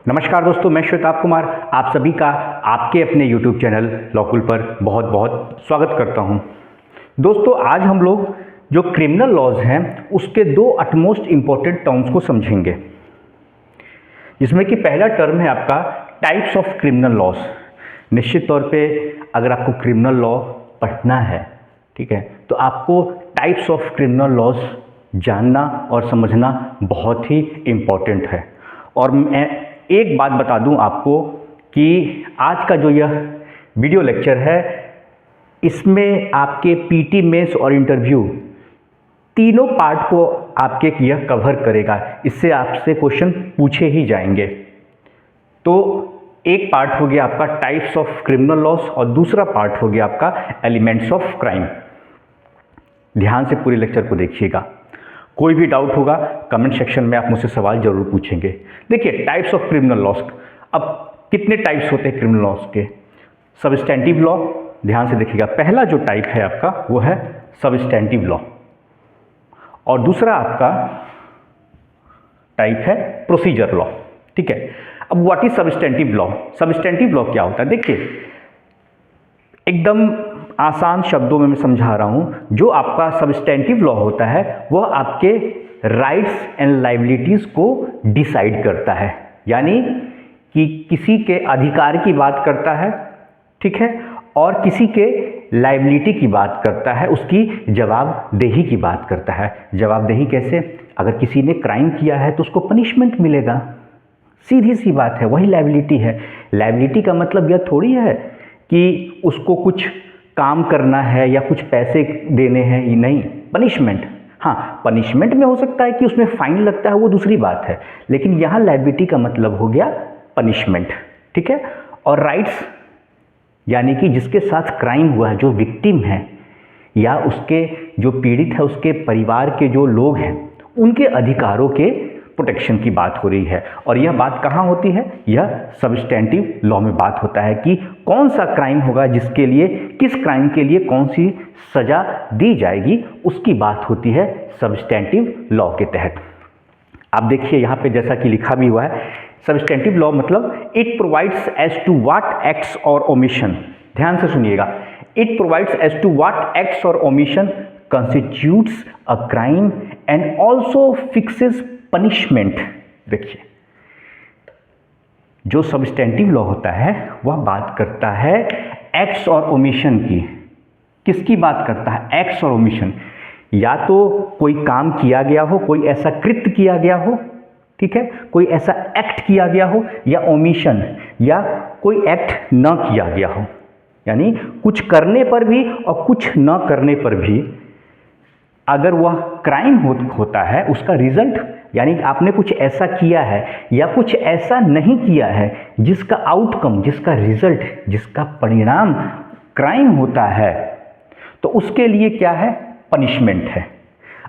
नमस्कार दोस्तों, मैं श्वेताब कुमार आप सभी का आपके अपने YouTube चैनल लॉकुल पर बहुत बहुत स्वागत करता हूं। दोस्तों, आज हम लोग जो क्रिमिनल लॉज हैं उसके दो अटमोस्ट इम्पॉर्टेंट टर्म्स को समझेंगे, जिसमें कि पहला टर्म है आपका टाइप्स ऑफ क्रिमिनल लॉज। निश्चित तौर पे अगर आपको क्रिमिनल लॉ पढ़ना है, ठीक है, तो आपको टाइप्स ऑफ क्रिमिनल लॉज जानना और समझना बहुत ही इम्पॉर्टेंट है। और मैं एक बात बता दूं आपको कि आज का जो यह वीडियो लेक्चर है, इसमें आपके पीटी, मेंस और इंटरव्यू तीनों पार्ट को आपके यह कवर करेगा। इससे आपसे क्वेश्चन पूछे ही जाएंगे। तो एक पार्ट हो गया आपका टाइप्स ऑफ क्रिमिनल लॉस और दूसरा पार्ट हो गया आपका एलिमेंट्स ऑफ क्राइम। ध्यान से पूरे लेक्चर को देखिएगा। कोई भी डाउट होगा कमेंट सेक्शन में आप मुझसे सवाल जरूर पूछेंगे। देखिए, टाइप्स ऑफ क्रिमिनल लॉस, अब कितने टाइप्स होते हैं क्रिमिनल लॉस के? सबस्टेंटिव लॉ, ध्यान से देखिएगा, पहला जो टाइप है आपका वो है सबस्टेंटिव लॉ और दूसरा आपका टाइप है प्रोसीजर लॉ। ठीक है, अब what is substantive law? Substantive law क्या होता है? देखिए, एकदम आसान शब्दों में मैं समझा रहा हूं। जो आपका सबस्टेंटिव लॉ होता है वह आपके राइट्स एंड लायबिलिटीज़ को डिसाइड करता है, यानी कि किसी के अधिकार की बात करता है, ठीक है, और किसी के लायबिलिटी की बात करता है, उसकी जवाबदेही की बात करता है। जवाबदेही कैसे? अगर किसी ने क्राइम किया है तो उसको पनिशमेंट मिलेगा, सीधी सी बात है, वही लायबिलिटी है। लायबिलिटी का मतलब यह थोड़ी है कि उसको कुछ काम करना है या कुछ पैसे देने हैं, ही नहीं। पनिशमेंट, हाँ, पनिशमेंट में हो सकता है कि उसमें फाइन लगता है, वो दूसरी बात है, लेकिन यहाँ लायबिलिटी का मतलब हो गया पनिशमेंट, ठीक है। और राइट्स, यानी कि जिसके साथ क्राइम हुआ है, जो विक्टिम है या उसके जो पीड़ित है, उसके परिवार के जो लोग हैं, उनके अधिकारों के प्रोटेक्शन की बात हो रही है। और यह बात कहाँ होती है? यह सबस्टेंटिव लॉ में बात होता है कि कौन सा क्राइम होगा, जिसके लिए, किस क्राइम के लिए कौन सी सजा दी जाएगी, उसकी बात होती है सबस्टेंटिव लॉ के तहत। आप देखिए यहाँ पे जैसा कि लिखा भी हुआ है, सबस्टेंटिव लॉ मतलब it provides as to what acts और ओमिशन, ध्यान से सुनिएगा, it provides as to what acts और omission constitutes a crime and also fixes punishment। देखिए, जो सबस्टेंटिव लॉ होता है वह बात करता है एक्ट्स और ओमिशन की। किसकी बात करता है? एक्ट्स और ओमिशन। या तो कोई काम किया गया हो, कोई ऐसा कृत्य किया गया हो, ठीक है, कोई ऐसा एक्ट किया गया हो, या ओमिशन, या कोई एक्ट न किया गया हो, यानी कुछ करने पर भी और कुछ न करने पर भी अगर वह क्राइम होता है, उसका रिजल्ट, यानी आपने कुछ ऐसा किया है या कुछ ऐसा नहीं किया है जिसका आउटकम, जिसका रिजल्ट, जिसका परिणाम क्राइम होता है, तो उसके लिए क्या है? पनिशमेंट है।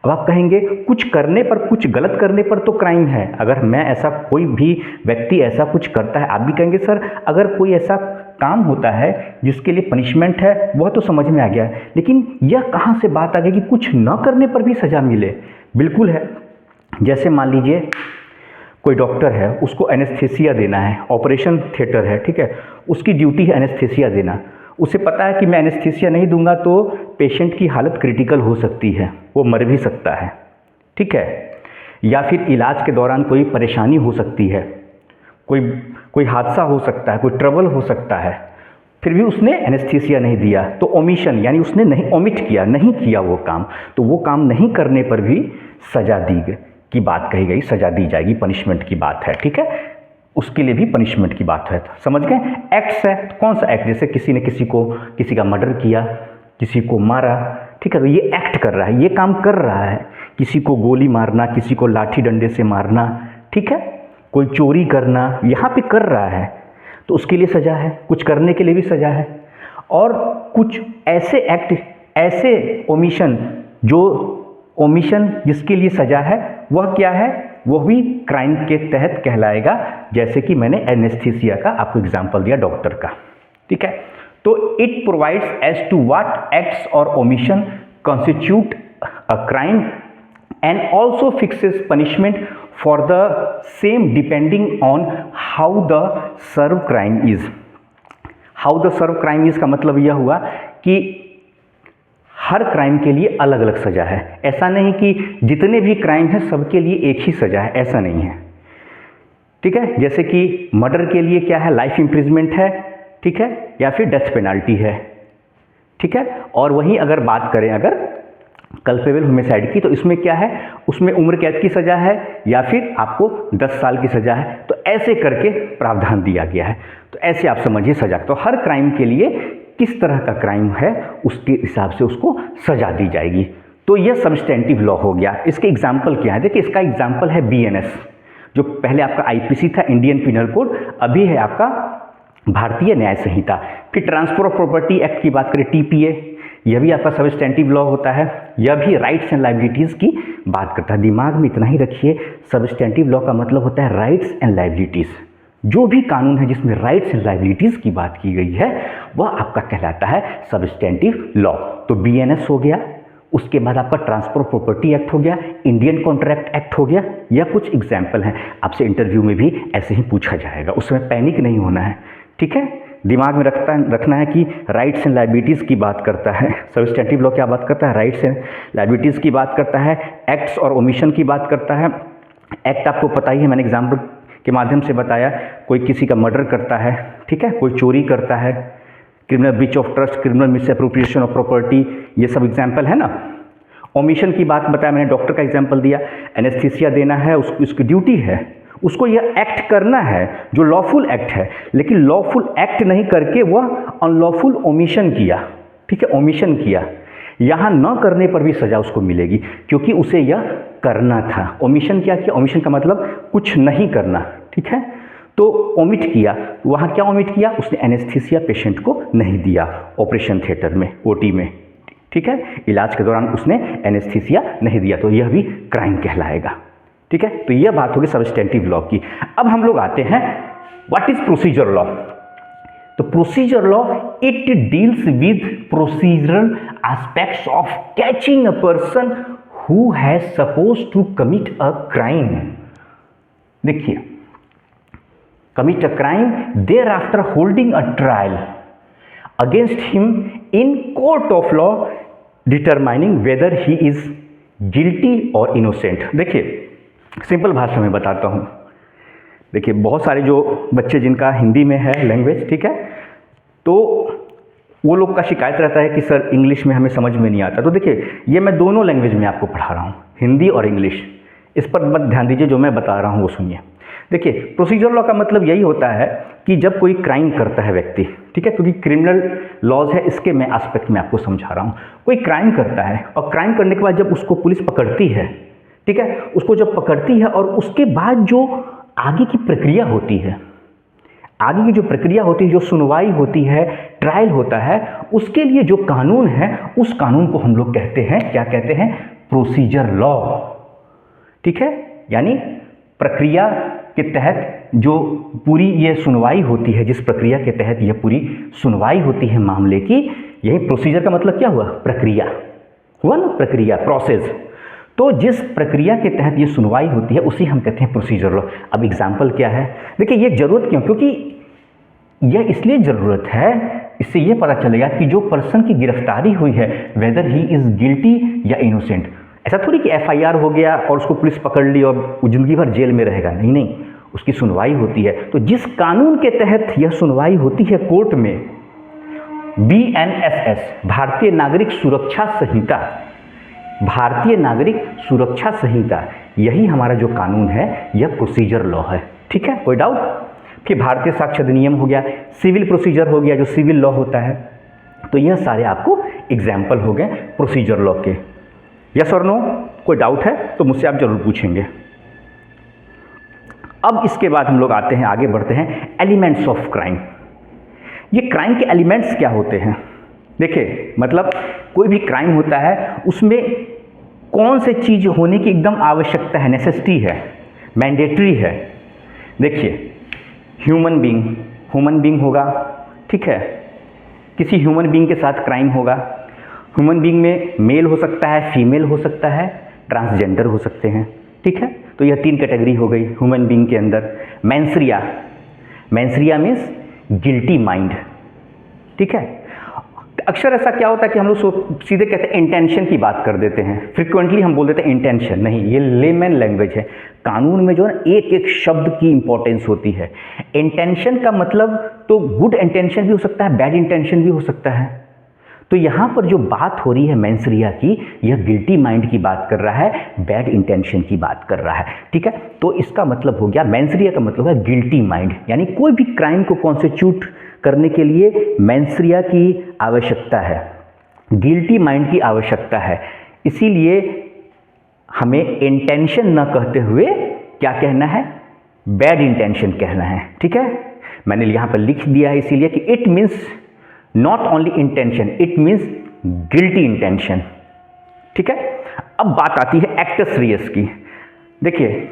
अब आप कहेंगे कुछ करने पर, कुछ गलत करने पर तो क्राइम है। अगर मैं ऐसा, कोई भी व्यक्ति ऐसा कुछ करता है, आप भी कहेंगे सर अगर कोई ऐसा काम होता है जिसके लिए पनिशमेंट है, वह तो समझ में आ गया, लेकिन यह कहाँ से बात आ गई कि कुछ न करने पर भी सजा मिले? बिल्कुल है। जैसे मान लीजिए कोई डॉक्टर है, उसको एनेस्थीसिया देना है, ऑपरेशन थिएटर है, ठीक है, उसकी ड्यूटी है एनेस्थीसिया देना। उसे पता है कि मैं एनेस्थीसिया नहीं दूंगा तो पेशेंट की हालत क्रिटिकल हो सकती है, वो मर भी सकता है, ठीक है, या फिर इलाज के दौरान कोई परेशानी हो सकती है, कोई हादसा हो सकता है, कोई ट्रबल हो सकता है, फिर भी उसने एनेस्थीसिया नहीं दिया, तो ओमिशन, यानी उसने नहीं ओमिट किया, नहीं किया वो काम, तो वो काम नहीं करने पर भी सजा की बात कही गई, सजा दी जाएगी, पनिशमेंट की बात है, ठीक है, उसके लिए भी पनिशमेंट की बात है। समझ गए? एक्ट्स है, तो कौन सा एक्ट? जैसे किसी ने किसी का मर्डर किया, किसी को मारा, ठीक है, तो ये एक्ट कर रहा है, ये काम कर रहा है, किसी को गोली मारना, किसी को लाठी डंडे से मारना, ठीक है, कोई चोरी करना, यहाँ पे कर रहा है तो उसके लिए सजा है, कुछ करने के लिए भी सजा है। और कुछ ऐसे एक्ट, ऐसे ओमिशन, जो ओमिशन जिसके लिए सजा है, वह क्या है? वह भी क्राइम के तहत कहलाएगा, जैसे कि मैंने एनेस्थीसिया का आपको एग्जांपल दिया डॉक्टर का, ठीक है। तो it provides as to what acts और omission constitute a crime and also fixes punishment for the same depending on how the severe crime is. How the severe crime is का मतलब यह हुआ कि हर क्राइम के लिए अलग अलग सज़ा है। ऐसा नहीं कि जितने भी क्राइम हैं सबके लिए एक ही सज़ा है, ऐसा नहीं है। ठीक है, जैसे कि मर्डर के लिए क्या है, लाइफ इम्प्रिजमेंट है, ठीक है, या फिर डेथ पेनाल्टी है। ठीक है, और वहीं अगर बात करें अगर कल्पेबल होमिसाइड की, तो इसमें क्या है, उसमें उम्र कैद की सज़ा है या फिर आपको 10 साल की सज़ा है। तो ऐसे करके प्रावधान दिया गया है। तो ऐसे आप समझिए सज़ा। तो हर क्राइम के लिए किस तरह का क्राइम है उसके हिसाब से उसको सज़ा दी जाएगी। तो यह सब्सटेंटिव लॉ हो गया। इसके एग्जाम्पल क्या है, देखिए इसका एग्जाम्पल है BNS, जो पहले आपका IPC था, इंडियन पिनल कोड, अभी है आपका भारतीय न्याय संहिता। फिर ट्रांसफर ऑफ प्रॉपर्टी एक्ट की बात करें, TPA, यह भी आपका सब्सटेंटिव लॉ होता है। यह भी राइट्स एंड लाइबिलिटीज़ की बात करता है। दिमाग में इतना ही रखिए, सब्सटेंटिव लॉ का मतलब होता है राइट्स एंड लाइबिलिटीज़। जो भी कानून है जिसमें राइट्स एंड लाइबिलिटीज़ की बात की गई है वह आपका कहलाता है सब्सटेंटिव लॉ। तो BNS हो गया, उसके बाद आपका ट्रांसफर ऑफ प्रॉपर्टी एक्ट हो गया, इंडियन कॉन्ट्रैक्ट एक्ट हो गया। यह कुछ एग्जाम्पल हैं, आपसे इंटरव्यू में भी ऐसे ही पूछा जाएगा, उसमें पैनिक नहीं होना है। ठीक है, दिमाग में रखना है कि राइट्स एंड लाइबिलिटीज़ की बात करता है। सब्सटेंटिव लॉ क्या बात करता है, राइट्स एंड लाइबिलिटीज़ की बात करता है, एक्ट्स और ओमिशन की बात करता है। एक्ट आपको पता ही है, मैंने एग्जाम्पल के माध्यम से बताया। कोई किसी का मर्डर करता है, ठीक है, कोई चोरी करता है, criminal breach of trust, criminal misappropriation of property, ये सब एग्जाम्पल है ना। ओमिशन की बात बताया मैंने, डॉक्टर का एग्जाम्पल दिया, एनेस्थीसिया देना है, उसकी ड्यूटी है, उसको यह एक्ट करना है जो लॉफुल एक्ट है, लेकिन लॉफुल एक्ट नहीं करके वह अनलॉफुल ओमिशन किया। ठीक है, ओमिशन किया, यहाँ न करने पर भी सज़ा उसको मिलेगी क्योंकि उसे यह करना था। ओमिशन क्या किया, ओमिशन का मतलब कुछ नहीं करना। ठीक है, तो ओमिट किया, वहाँ क्या ओमिट किया, उसने एनेस्थीसिया पेशेंट को नहीं दिया ऑपरेशन थिएटर में, OT में। ठीक है, इलाज के दौरान उसने एनेस्थीसिया नहीं दिया, तो यह भी क्राइम कहलाएगा। ठीक है, तो यह बात होगी सब्सटेंटिव लॉ की। अब हम लोग आते हैं व्हाट इज प्रोसीजर लॉ। तो procedure law it deals with procedural aspects of catching a person who has suppose to commit a crime. देखिए, commit a crime, thereafter holding a trial against him in court of law determining whether he is guilty और innocent. देखिए simple भाषा में बताता हूँ। देखिए बहुत सारे जो बच्चे जिनका हिंदी में है लैंग्वेज, ठीक है, तो वो लोग का शिकायत रहता है कि सर इंग्लिश में हमें समझ में नहीं आता। तो देखिए ये मैं दोनों लैंग्वेज में आपको पढ़ा रहा हूँ, हिंदी और इंग्लिश। इस पर मत ध्यान दीजिए, जो मैं बता रहा हूँ वो सुनिए। देखिए प्रोसीजर लॉ का मतलब यही होता है कि जब कोई क्राइम करता है व्यक्ति, ठीक है, क्योंकि क्रिमिनल लॉज है, इसके मैं एस्पेक्ट में आपको समझा रहा हूँ। कोई क्राइम करता है और क्राइम करने के बाद जब उसको पुलिस पकड़ती है, ठीक है, उसको जब पकड़ती है और उसके बाद जो आगे की प्रक्रिया होती है, आगे की जो प्रक्रिया होती है, जो सुनवाई होती है, ट्रायल होता है, उसके लिए जो कानून है उस कानून को हम लोग कहते हैं, क्या कहते हैं, प्रोसीजर लॉ। ठीक है, यानी प्रक्रिया के तहत जो पूरी ये सुनवाई होती है, जिस प्रक्रिया के तहत यह पूरी सुनवाई होती है मामले की, यही प्रोसीजर का मतलब क्या हुआ, प्रक्रिया हुआ ना, प्रक्रिया, प्रोसेस। तो जिस प्रक्रिया के तहत ये सुनवाई होती है उसी हम कहते हैं प्रोसीजर लॉ। अब एग्जाम्पल क्या है, देखिए ये जरूरत क्यों, क्योंकि यह इसलिए ज़रूरत है, इससे ये पता चलेगा कि जो पर्सन की गिरफ्तारी हुई है वेदर ही इज़ गिल्टी या इनोसेंट। ऐसा थोड़ी कि FIR हो गया और उसको पुलिस पकड़ ली और वो जिंदगी भर जेल में रहेगा, नहीं नहीं, उसकी सुनवाई होती है। तो जिस कानून के तहत यह सुनवाई होती है कोर्ट में, BNSS, भारतीय नागरिक सुरक्षा संहिता, भारतीय नागरिक सुरक्षा संहिता, यही हमारा जो कानून है यह प्रोसीजर लॉ है। ठीक है, कोई डाउट। फिर भारतीय साक्ष्य अधिनियम हो गया, सिविल प्रोसीजर हो गया जो सिविल लॉ होता है। तो यह सारे आपको एग्जाम्पल हो गए प्रोसीजर लॉ के। यस और नो, कोई डाउट है तो मुझसे आप जरूर पूछेंगे। अब इसके बाद हम लोग आते हैं, आगे बढ़ते हैं, एलिमेंट्स ऑफ क्राइम। ये क्राइम के एलिमेंट्स क्या होते हैं। देखिए मतलब कोई भी क्राइम होता है उसमें कौन से चीज़ होने की एकदम आवश्यकता है, नेसेसिटी है, मैंडेटरी है। देखिए ह्यूमन बीइंग होगा, ठीक है, किसी ह्यूमन बीइंग के साथ क्राइम होगा। ह्यूमन बीइंग में मेल हो सकता है, फीमेल हो सकता है, ट्रांसजेंडर हो सकते हैं, ठीक है। तो यह 3 कैटेगरी हो गई ह्यूमन बीइंग के अंदर। मैंसरिया, मैंसरिया मीन्स गिल्टी माइंड, ठीक है। अक्सर ऐसा क्या होता है कि हम लोग सीधे कहते हैं इंटेंशन की बात कर देते हैं, फ्रिक्वेंटली हम बोल देते हैं इंटेंशन, नहीं, ये लेमैन लैंग्वेज है। कानून में जो है एक एक शब्द की इंपॉर्टेंस होती है। इंटेंशन का मतलब तो गुड इंटेंशन भी हो सकता है, बैड इंटेंशन भी हो सकता है। तो यहाँ पर जो बात हो रही है मैंसरिया की, यह गिल्टी माइंड की बात कर रहा है, बैड इंटेंशन की बात कर रहा है, ठीक है। तो इसका मतलब हो गया, मैंसरिया का मतलब है गिल्टी माइंड, यानी कोई भी क्राइम को कॉन्स्टिट्यूट करने के लिए मैंसरिया की आवश्यकता है, गिल्टी माइंड की आवश्यकता है। इसीलिए हमें इंटेंशन न कहते हुए क्या कहना है, बैड इंटेंशन कहना है, ठीक है। मैंने यहाँ पर लिख दिया है इसीलिए कि it means not only intention, it means guilty intention, ठीक है। अब बात आती है एक्टस रियस की। देखिए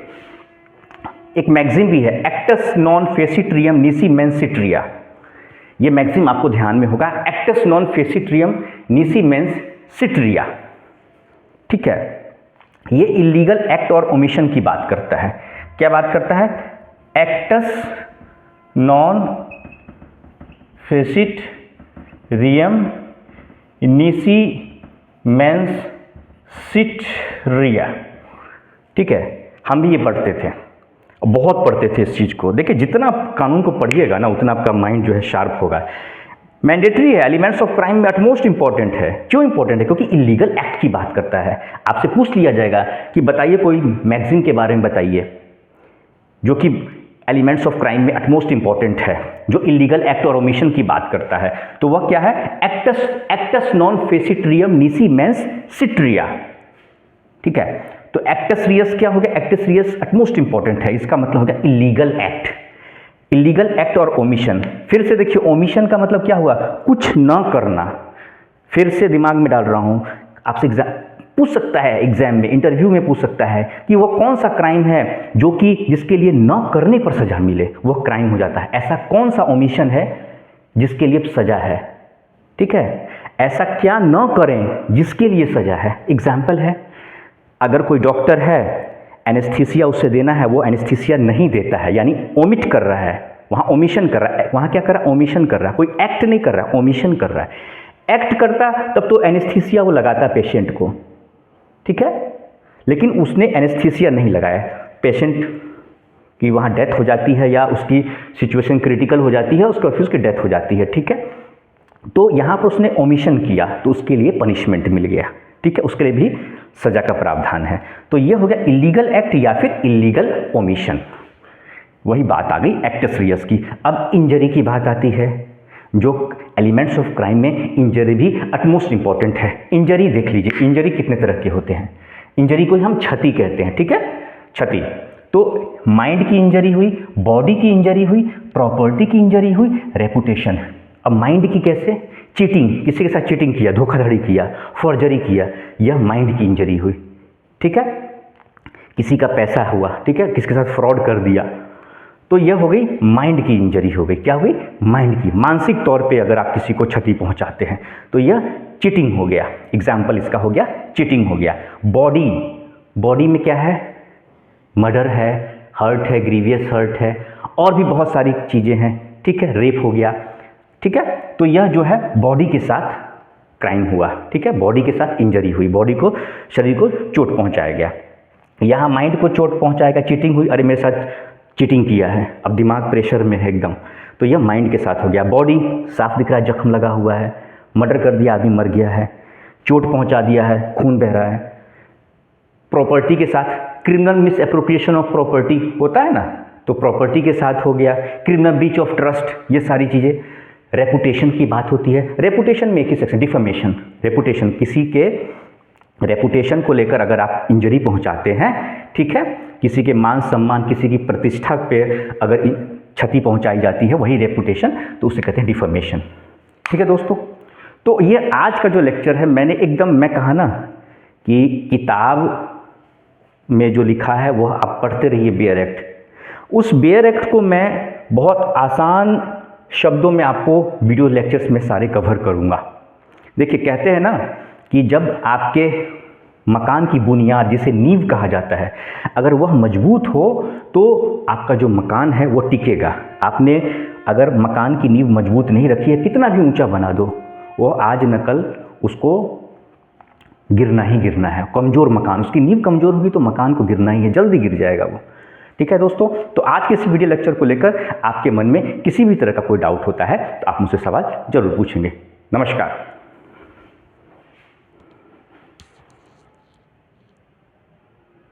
एक मैगजीन भी है, एक्टस नॉन फेसिट्रियम नीसी मेंस सिट्रिया, ये मैगजीन आपको ध्यान में होगा, एक्टस नॉन फेसिट्रियम नीसी मेंस सिट्रिया, ठीक है। ये इलीगल एक्ट और ओमिशन की बात करता है। क्या बात करता है, एक्टस नॉन फेसिट्रियम नीसी मेंस सिट्रिया, ठीक है। हम भी ये पढ़ते थे, बहुत पढ़ते थे इस चीज़ को। देखिए जितना आप कानून को पढ़िएगा ना उतना आपका माइंड जो है शार्प होगा। मैंडेटरी है, एलिमेंट्स ऑफ क्राइम में अटमोस्ट इंपॉर्टेंट है। क्यों इंपॉर्टेंट है, क्योंकि इलीगल एक्ट की बात करता है। आपसे पूछ लिया जाएगा कि बताइए कोई मैगजीन के बारे में बताइए जो कि एलिमेंट्स ऑफ क्राइम में अटमोस्ट इंपॉर्टेंट है, जो इलीगल एक्ट और ओमिशन की बात करता है, तो वह क्या है, एक्टस नॉन फेसिट्रियम नीसी मेंस सिट्रिया, ठीक है। तो एक्टस रियस क्या हो गया, एक्टस रियस अटमोस्ट इंपॉर्टेंट है, इसका मतलब हो गया इलीगल एक्ट, इलीगल एक्ट और ओमिशन। फिर से देखिए ओमिशन का मतलब क्या हुआ, कुछ न करना। फिर से दिमाग में डाल रहा हूं, आपसे पूछ सकता है एग्जाम में, इंटरव्यू में पूछ सकता है कि वो कौन सा क्राइम है जो कि जिसके लिए न करने पर सजा मिले, वो क्राइम हो जाता है। ऐसा कौन सा ओमिशन है जिसके लिए सजा है, ठीक है। ऐसा क्या न करें जिसके लिए सजा है। एग्जाम्पल है, अगर कोई डॉक्टर है, एनेस्थीसिया उसे देना है, वो एनेस्थीसिया नहीं देता है, यानी ओमिट कर रहा है, वहाँ ओमिशन कर रहा है। वहाँ क्या कर रहा है, ओमिशन कर रहा है, कोई एक्ट नहीं कर रहा है, ओमिशन कर रहा है। एक्ट करता तब तो एनेस्थीसिया वो लगाता पेशेंट को, ठीक है, लेकिन उसने एनेस्थीसिया नहीं लगाया, पेशेंट की वहाँ डेथ हो जाती है या उसकी सिचुएशन क्रिटिकल हो जाती है, उसको फिर उसकी डेथ हो जाती है, ठीक है। तो यहाँ पर उसने ओमिशन किया तो उसके लिए पनिशमेंट मिल गया, ठीक है, उसके लिए भी सजा का प्रावधान है। तो ये हो गया इलीगल एक्ट या फिर इलीगल ओमिशन। वही बात आ गई एक्टस रियस की। अब इंजरी की बात आती है, जो एलिमेंट्स ऑफ क्राइम में इंजरी भी अटमोस्ट इंपॉर्टेंट है। इंजरी देख लीजिए, इंजरी कितने तरह के होते हैं। इंजरी को हम क्षति कहते हैं, ठीक है, क्षति। तो माइंड की इंजरी हुई, बॉडी की इंजरी हुई, प्रॉपर्टी की इंजरी हुई, रेपुटेशन। अब माइंड की कैसे, चीटिंग, किसी के साथ चीटिंग किया, धोखाधड़ी किया, फॉर्जरी किया, यह माइंड की इंजरी हुई, ठीक है। किसी का पैसा हुआ, ठीक है, किसी के साथ फ्रॉड कर दिया, तो यह हो गई माइंड की इंजरी हो गई। क्या हुई, माइंड की, मानसिक तौर पे अगर आप किसी को क्षति पहुंचाते हैं तो यह चीटिंग हो गया। एग्जाम्पल इसका हो गया, चीटिंग हो गया। बॉडी, बॉडी में क्या है, मर्डर है, हर्ट है, ग्रीवियस हर्ट है, और भी बहुत सारी चीज़ें हैं, ठीक है, रेप हो गया, ठीक है। तो यह जो है बॉडी के साथ क्राइम हुआ, ठीक है, बॉडी के साथ इंजरी हुई, बॉडी को, शरीर को चोट पहुंचाया गया। यहाँ माइंड को चोट पहुंचाएगा, चीटिंग हुई, अरे मेरे साथ चीटिंग किया है, अब दिमाग प्रेशर में है एकदम, तो यह माइंड के साथ हो गया। बॉडी साफ दिख रहा है, जख्म लगा हुआ है, मर्डर कर दिया, आदमी मर गया है, चोट पहुंचा दिया है, खून बह रहा है। प्रॉपर्टी के साथ criminal miss appropriation of property होता है ना, तो प्रॉपर्टी के साथ हो गया। क्रिमिनल ब्रीच ऑफ ट्रस्ट, ये सारी चीज़ें। रेपुटेशन की बात होती है, रेपुटेशन में एक ही सेक्शन, डिफेमेशन। रेपुटेशन, किसी के रेपुटेशन को लेकर अगर आप इंजरी पहुंचाते हैं, ठीक है, किसी के मान सम्मान, किसी की प्रतिष्ठा पे अगर क्षति पहुंचाई जाती है, वही रेपुटेशन, तो उसे कहते हैं डिफेमेशन, ठीक है दोस्तों। तो ये आज का जो लेक्चर है, मैंने एकदम, मैं कहा ना कि किताब में जो लिखा है वो आप पढ़ते रहिए, बेयर एक्ट। उस बेयर एक्ट को मैं बहुत आसान शब्दों में आपको वीडियो लेक्चर्स में सारे कवर करूँगा। देखिए कहते हैं ना कि जब आपके मकान की बुनियाद जिसे नींव कहा जाता है, अगर वह मजबूत हो तो आपका जो मकान है वो टिकेगा। आपने अगर मकान की नींव मजबूत नहीं रखी है, कितना भी ऊंचा बना दो, वो आज न कल उसको गिरना ही गिरना है। कमज़ोर मकान, उसकी नींव कमज़ोर होगी तो मकान को गिरना ही है, जल्दी गिर जाएगा वो। ठीक है दोस्तों, तो आज के इस वीडियो लेक्चर को लेकर आपके मन में किसी भी तरह का कोई डाउट होता है तो आप मुझसे सवाल जरूर पूछेंगे। नमस्कार।